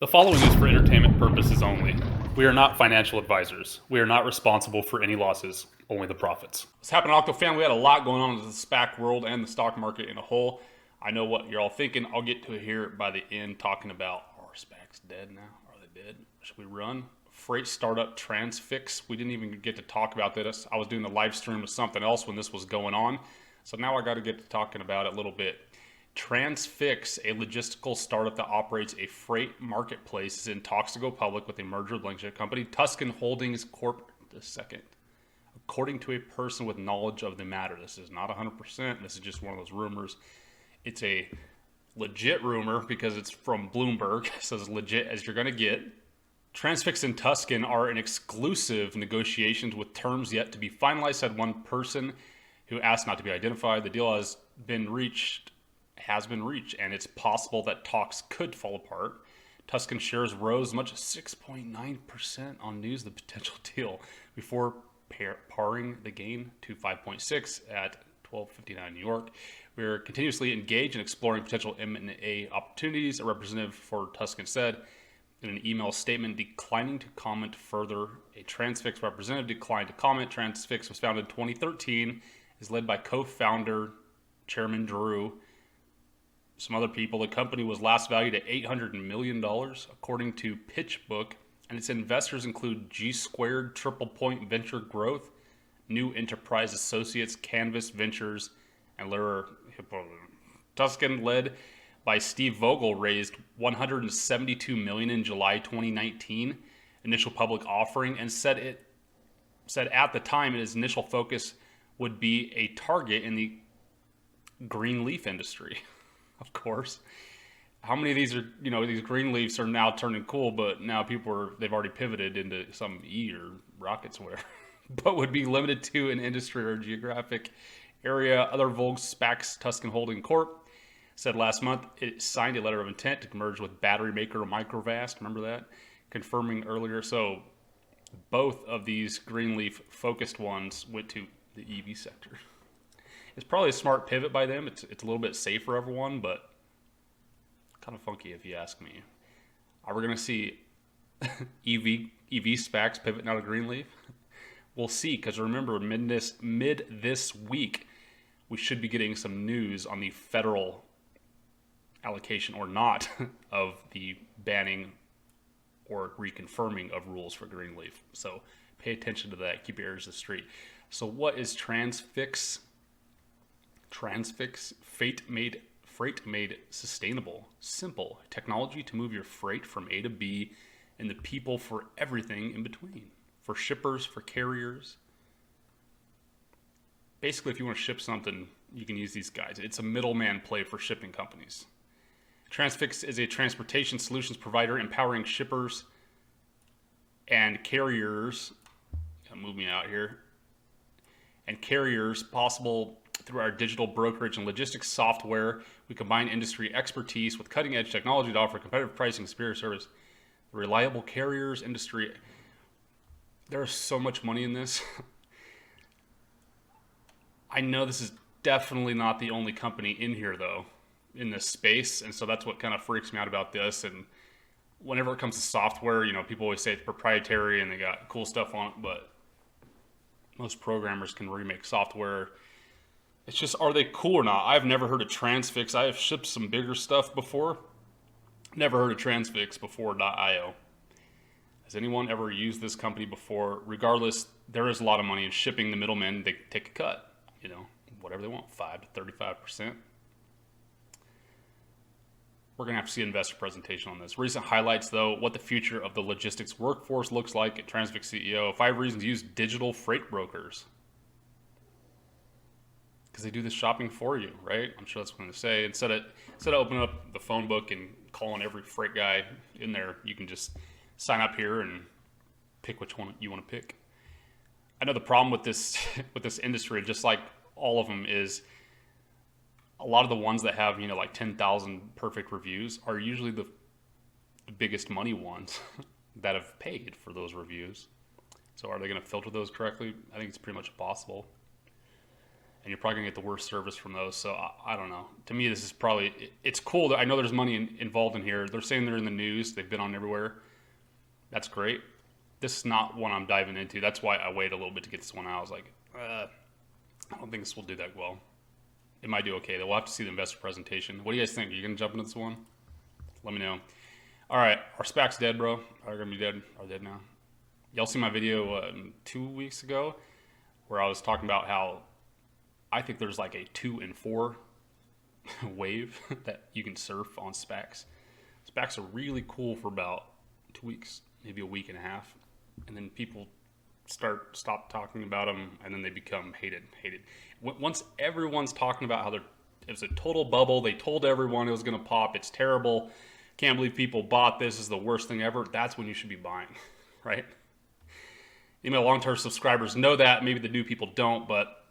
The following is for entertainment purposes only. We are not financial advisors. We are not responsible for any losses, only the profits. What's happening, Octo fam? We had a lot going on in the SPAC world and the stock market in a whole. I know what you're all thinking. I'll get to it here by the end, talking about, are SPACs dead now? Are they dead? Should we run? Freight startup Transfix. We didn't even get to talk about this. I was doing the live stream with something else when this was going on. So now I got to get to talking about it a little bit. Transfix, a logistical startup that operates a freight marketplace, is in talks to go public with a merger with Lincoln company, Tuscan Holdings Corp. II. According to a person with knowledge of the matter, this is not 100%. This is just one of those rumors. It's a legit rumor because it's from Bloomberg. So as legit as you're going to get. Transfix and Tuscan are in exclusive negotiations with terms yet to be finalized, said one person who asked not to be identified. The deal has been reached, and it's possible that talks could fall apart. Tuscan shares rose as much as 6.9% on news of the potential deal before paring the gain to 5.6 at 12:59 New York. We're continuously engaged in exploring potential M&A opportunities, a representative for Tuscan said in an email statement, declining to comment further. A Transfix representative declined to comment. Transfix was founded in 2013, is led by co-founder Chairman Drew. Some other people. The company was last valued at $800 million, according to PitchBook, and its investors include G Squared, Triple Point Venture Growth, New Enterprise Associates, Canvas Ventures, and Lura. Tuscan, led by Steve Vogel, raised $172 million in July 2019 initial public offering, and said at the time its initial focus would be a target in the green leaf industry. Of course. How many of these are, these green leaves are now turning cool, but now they've already pivoted into some E or rockets where, but would be limited to an industry or geographic area. Other Vogue SPACs, Tuscan Holding Corp, said last month it signed a letter of intent to merge with battery maker Microvast. Remember that? Confirming earlier. So both of these greenleaf focused ones went to the EV sector. It's probably a smart pivot by them. It's a little bit safe for everyone, but kind of funky if you ask me. Are we going to see EV SPACs pivoting out of Greenleaf? We'll see, because remember, mid this week, we should be getting some news on the federal allocation or not of the banning or reconfirming of rules for Greenleaf. So pay attention to that. Keep your ears to the street. So what is Transfix? Transfix, freight made sustainable, simple technology to move your freight from A to B, and the people for everything in between, for shippers, for carriers. Basically, if you want to ship something, you can use these guys. It's a middleman play for shipping companies. Transfix is a transportation solutions provider empowering shippers and carriers. Move me out here. And carriers possible through our digital brokerage and logistics software. We combine industry expertise with cutting-edge technology to offer competitive pricing, superior service. The reliable carriers industry. There's so much money in this. I know this is definitely not the only company in here, though, in this space. And so that's what kind of freaks me out about this. And whenever it comes to software, people always say it's proprietary and they got cool stuff on it, but most programmers can remake software. It's just, are they cool or not? I've never heard of Transfix. I have shipped some bigger stuff before. Never heard of Transfix before .io. Has anyone ever used this company before? Regardless, there is a lot of money in shipping. The middlemen, they take a cut, whatever they want, 5 to 35%. We're going to have to see an investor presentation on this. Recent highlights, though, what the future of the logistics workforce looks like. At Transfix CEO, 5 reasons to use digital freight brokers. Because they do the shopping for you, right? I'm sure that's what I'm going to say. Instead of opening up the phone book and calling every freight guy in there, you can just sign up here and pick which one you want to pick. I know the problem with this industry, just like all of them, is a lot of the ones that have like 10,000 perfect reviews are usually the biggest money ones that have paid for those reviews. So are they going to filter those correctly? I think it's pretty much impossible. and you're probably gonna get the worst service from those. So I don't know. To me, this is probably, it's cool that I know there's money involved in here. They're saying they're in the news. They've been on everywhere. That's great. This is not one I'm diving into. That's why I waited a little bit to get this one out. I was like, I don't think this will do that well. It might do okay. We'll have to see the investor presentation. What do you guys think? Are you gonna jump into this one? Let me know. All right, our SPAC's dead, bro. Are gonna be dead? Are dead now? Y'all see my video 2 weeks ago where I was talking about how I think there's like a 2 and 4 wave that you can surf on SPACs. SPACs are really cool for about 2 weeks, maybe a week and a half, and then people stop talking about them, and then they become hated. Once everyone's talking about how it was a total bubble, they told everyone it was going to pop, it's terrible, can't believe people bought this is the worst thing ever, that's when you should be buying, right? You know, long-term subscribers know that, maybe the new people don't, but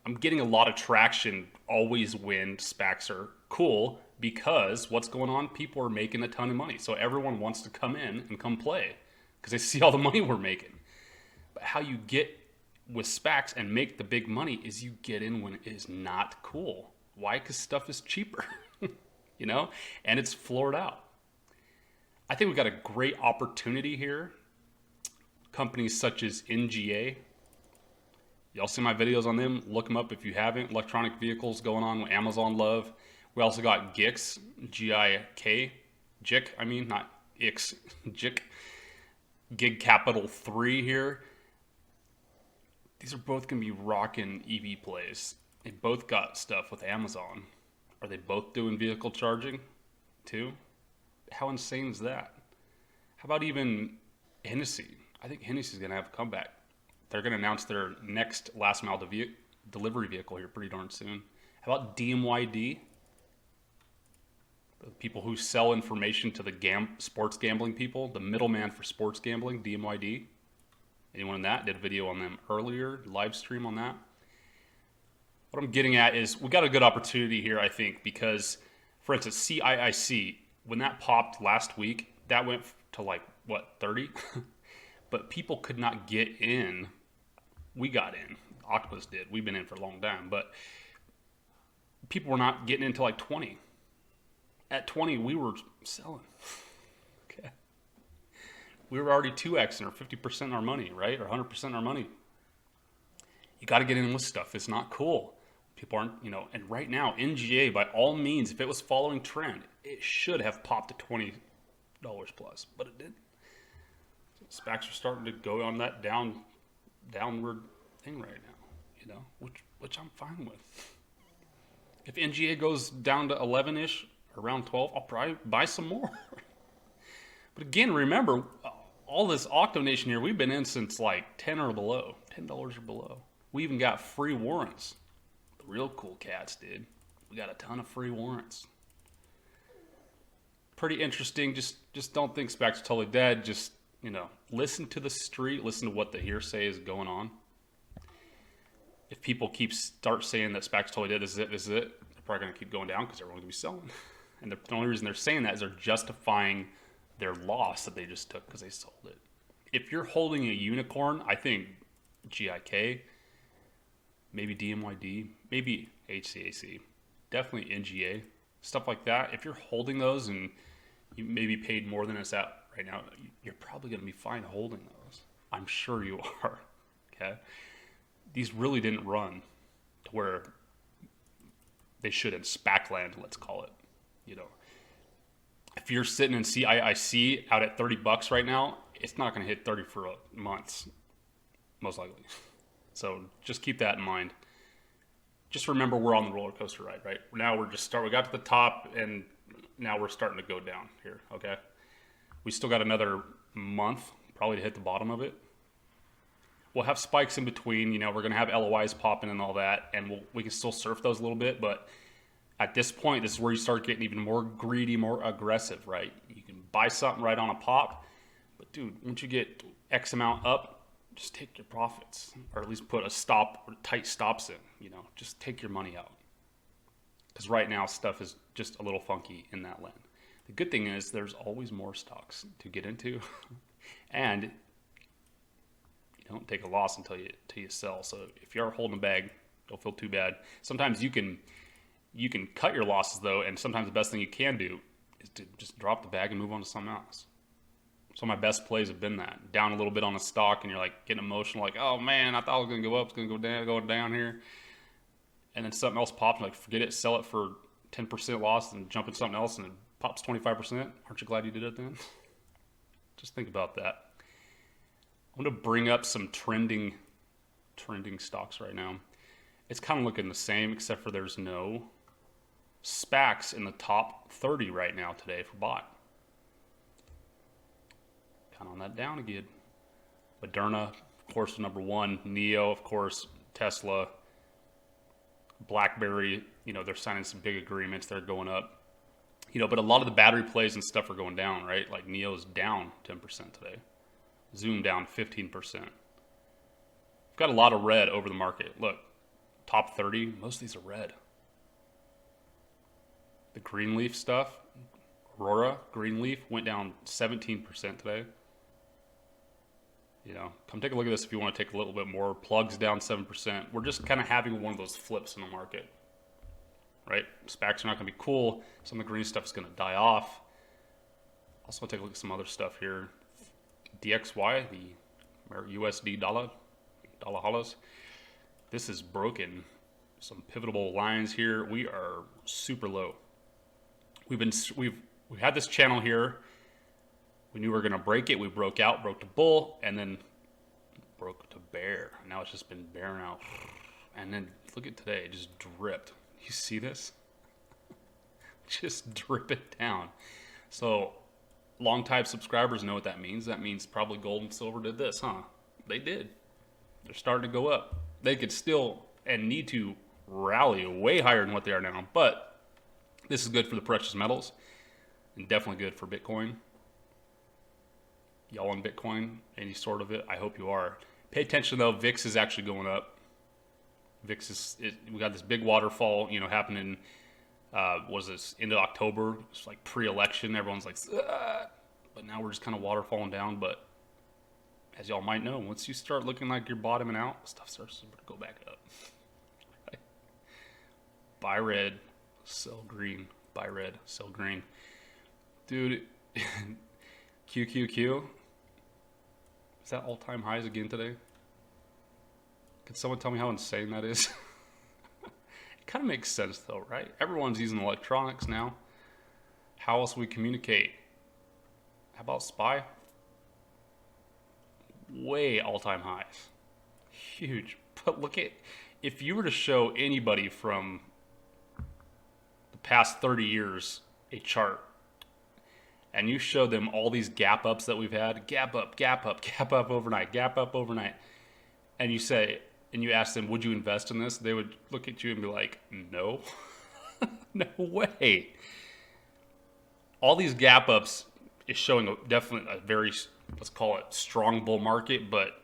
I'm getting a lot of traction always when SPACs are cool, because what's going on? People are making a ton of money, so everyone wants to come in and come play because they see all the money we're making. But how you get with SPACs and make the big money is you get in when it is not cool. Why? Because stuff is cheaper, you know, and it's floored out. I think we've got a great opportunity here. Companies such as NGA, y'all see my videos on them, look them up if you haven't. Electronic vehicles going on with Amazon love. We also got GIX, G-I-K, JIC, I mean, not X, JIC, Gig Capital 3 here. These are both going to be rocking EV plays. They both got stuff with Amazon. Are they both doing vehicle charging too? How insane is that? How about even Hennessy? I think Hennessy's going to have a comeback. They're going to announce their next last mile delivery vehicle here pretty darn soon. How about DMYD? The people who sell information to the sports gambling people, the middleman for sports gambling, DMYD. Anyone in that? Did a video on them earlier, live stream on that. What I'm getting at is we got a good opportunity here, I think, because, for instance, CIIC, when that popped last week, that went to like, what, 30? But people could not get in. We got in. Octopus did. We've been in for a long time. But people were not getting into like 20. At 20, we were selling. Okay. We were already 2Xing or 50% our money, right? Or 100% our money. You got to get in with stuff. It's not cool. People aren't, you know, and right now, NGA, by all means, if it was following trend, it should have popped to $20 plus, but it didn't. SPACs are starting to go on that downward thing right now, you know, which I'm fine with. If NGA goes down to 11-ish, around 12, I'll probably buy some more. But again, remember, all this Octo Nation here, we've been in since like 10 or below, $10 or below. We even got free warrants. The real cool cats did. We got a ton of free warrants. Pretty interesting. Just don't think SPACs are totally dead. Just, you know, listen to the street, listen to what the hearsay is going on. If people start saying that SPACs totally dead, this is it, they're probably going to keep going down because everyone's going to be selling. And the only reason they're saying that is they're justifying their loss that they just took because they sold it. If you're holding a unicorn, I think GIK, maybe DMYD, maybe HCAC, definitely NGA, stuff like that. If you're holding those and you maybe paid more than it's at right now, you're probably going to be fine holding those. I'm sure you are. Okay. These really didn't run to where they should in SPAC land, let's call it. You know, if you're sitting in CIIC out at $30 right now, it's not going to hit 30 for months, most likely. So just keep that in mind. Just remember we're on the roller coaster ride, right? Now we got to the top and now we're starting to go down here, okay? We still got another month probably to hit the bottom of it. We'll have spikes in between, you know, we're going to have LOIs popping and all that, and we can still surf those a little bit, but at this point, this is where you start getting even more greedy, more aggressive, right? You can buy something right on a pop, but dude, once you get X amount up, just take your profits, or at least put a stop or tight stops in, you know, just take your money out. Because right now, stuff is just a little funky in that land. The good thing is there's always more stocks to get into, and you don't take a loss until you sell. So if you're holding a bag, Don't feel too bad. Sometimes you can cut your losses though, and sometimes the best thing you can do is to just drop the bag and move on to something else. Some of my best plays have been that. Down a little bit on a stock and you're like getting emotional, like, oh man, I thought it was gonna go up, it's gonna go down here. And then something else pops, like forget it, sell it for 10% loss and jump in something else and it pops 25%. Aren't you glad you did it then? Just think about that. I'm gonna bring up some trending stocks right now. It's kind of looking the same, except for there's no SPACs in the top 30 right now today for bot. Kind of on that down again. Moderna, of course, number one. Neo, of course. Tesla. BlackBerry, they're signing some big agreements. They're going up. But a lot of the battery plays and stuff are going down, right? Like Neo's down 10% today. Zoom down 15%. We've got a lot of red over the market. Look, top 30, most of these are red. The Greenleaf stuff, Aurora, Greenleaf, went down 17% today. Come take a look at this if you want to take a little bit more. Plugs down 7%. We're just kind of having one of those flips in the market, right? SPACs are not going to be cool. Some of the green stuff is going to die off. Also, take a look at some other stuff here. DXY, the USD dollar hollows. This is broken. Some pivotal lines here. We are super low. We've had this channel here. We knew we were going to break it. We broke out, broke to bull, and then broke to bear. Now it's just been bear now. And then look at today. It just dripped. You see this? Just drip it down. So long-time subscribers know what that means. That means probably gold and silver did this, huh? They did. They're starting to go up. They could still and need to rally way higher than what they are now. But this is good for the precious metals and definitely good for Bitcoin. Y'all on Bitcoin, any sort of it, I hope you are. Pay attention though, VIX is actually going up. VIX we got this big waterfall, happening, was this end of October? It's like pre-election, everyone's like, ah! But now we're just kind of waterfalling down. But as y'all might know, once you start looking like you're bottoming out, stuff starts to go back up. Right? Buy red, sell green. Buy red, sell green. Dude, QQQ. Is that all-time highs again today? Could someone tell me how insane that is? It kind of makes sense though, right? Everyone's using electronics now. How else we communicate? How about SPY? Way all-time highs. Huge. But look at, if you were to show anybody from the past 30 years a chart, and you show them all these gap ups that we've had, gap up, gap up, gap up overnight, gap up overnight, and you ask them, would you invest in this? They would look at you and be like, no, no way. All these gap ups is showing definitely a very, let's call it strong bull market, but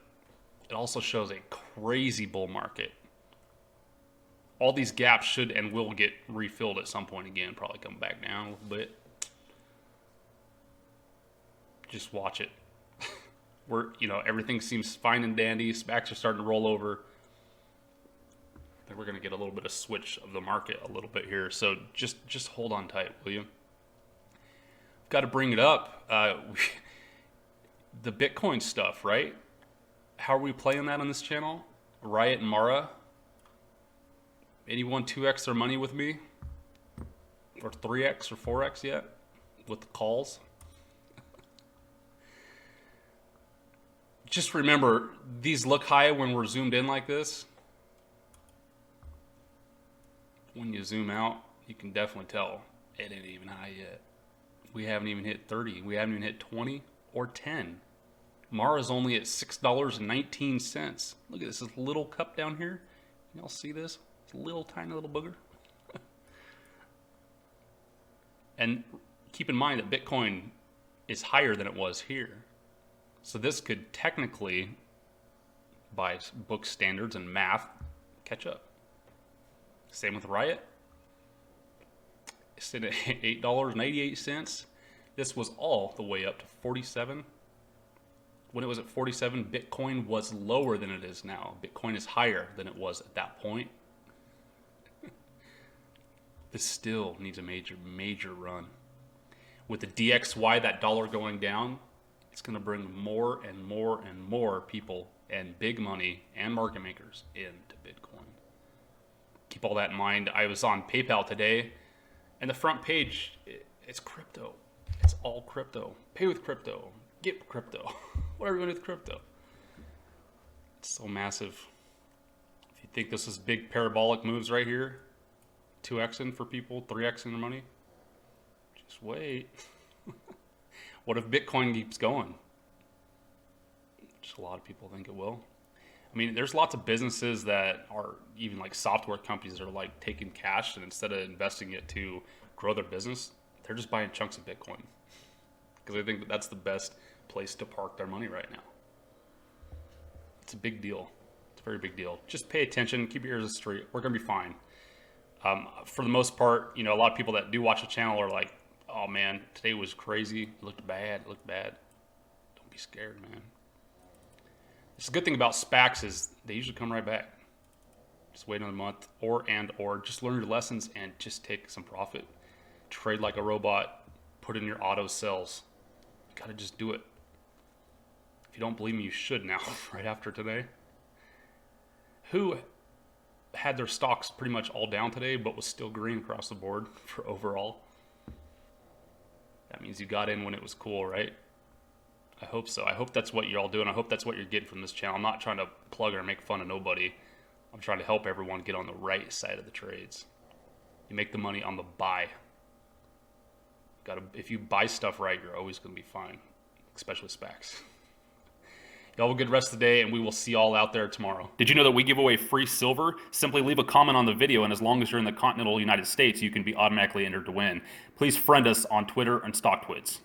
it also shows a crazy bull market. All these gaps should and will get refilled at some point again, probably come back down a little bit. Just watch it. Everything seems fine and dandy. SPACs are starting to roll over. I think we're going to get a little bit of switch of the market a little bit here. So just hold on tight, will you? Got to bring it up. The Bitcoin stuff, right? How are we playing that on this channel? Riot and Mara. Anyone 2x their money with me? Or 3x or 4x yet? With the calls? Just remember, these look high when we're zoomed in like this. When you zoom out, you can definitely tell it ain't even high yet. We haven't even hit 30. We haven't even hit 20 or 10. Mara's only at $6.19. Look at this little cup down here. Y'all see this? It's a little tiny little booger. And keep in mind that Bitcoin is higher than it was here. So this could technically, by book standards and math, catch up. Same with Riot. It's at $8.88. This was all the way up to 47. When it was at 47, Bitcoin was lower than it is now. Bitcoin is higher than it was at that point. this still needs a major run. With the DXY, that dollar going down, it's going to bring more and more people and big money and market makers into Bitcoin. Keep all that in mind. I was on PayPal today, and the front page, it's crypto. It's all crypto. Pay with crypto. Get crypto. Whatever you want to do with crypto. It's so massive. If you think this is big parabolic moves right here, 2xing for people, 3xing their money, just wait. What if Bitcoin keeps going? Just a lot of people think it will. I mean, there's lots of businesses that are even like software companies that are like taking cash, and instead of investing it to grow their business, they're just buying chunks of Bitcoin because I think that's the best place to park their money right now. It's a big deal. It's a very big deal. Just pay attention. Keep your ears straight. We're going to be fine. For the most part, a lot of people that do watch the channel are like, oh man, today was crazy. It looked bad. Don't be scared, man. The good thing about SPACs is they usually come right back. Just wait another month or just learn your lessons and just take some profit. Trade like a robot. Put in your auto sells. You got to just do it. If you don't believe me, you should now, right after today. Who had their stocks pretty much all down today, but was still green across the board for overall? That means you got in when it was cool, right? I hope so. I hope that's what you're all doing. I hope that's what you're getting from this channel. I'm not trying to plug or make fun of nobody. I'm trying to help everyone get on the right side of the trades. You make the money on the buy. If you buy stuff right, you're always going to be fine, especially SPACs. Y'all have a good rest of the day, and we will see y'all out there tomorrow. Did you know that we give away free silver? Simply leave a comment on the video, and as long as you're in the continental United States, you can be automatically entered to win. Please friend us on Twitter and StockTwits.